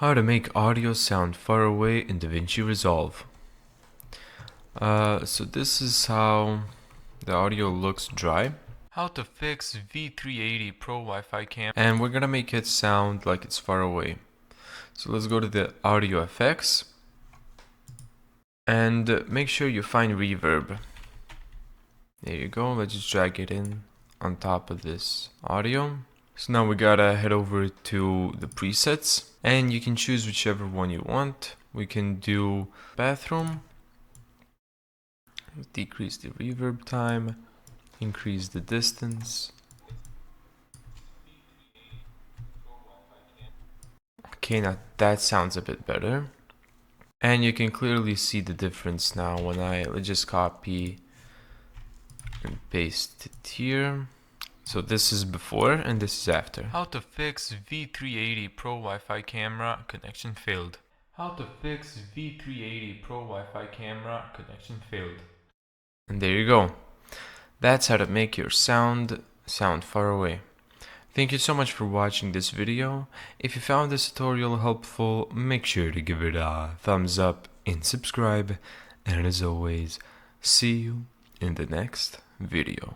How to make audio sound far away in DaVinci Resolve. So this is how the audio looks dry. How to fix V380 Pro Wi-Fi cam, and we're gonna make it sound like it's far away. So let's go to the audio effects and make sure you find reverb. There you go. Let's just drag it in on top of this audio. So now we gotta head over to the presets and you can choose whichever one you want. We can do bathroom, decrease the reverb time, increase the distance. Okay, now that sounds a bit better. And you can clearly see the difference now when let's just copy and paste it here. So this is before and this is after. How to fix V380 Pro Wi-Fi camera connection failed. How to fix V380 Pro Wi-Fi camera connection failed. And there you go. That's how to make your sound far away. Thank you so much for watching this video. If you found this tutorial helpful, make sure to give it a thumbs up and subscribe. And as always, see you in the next video.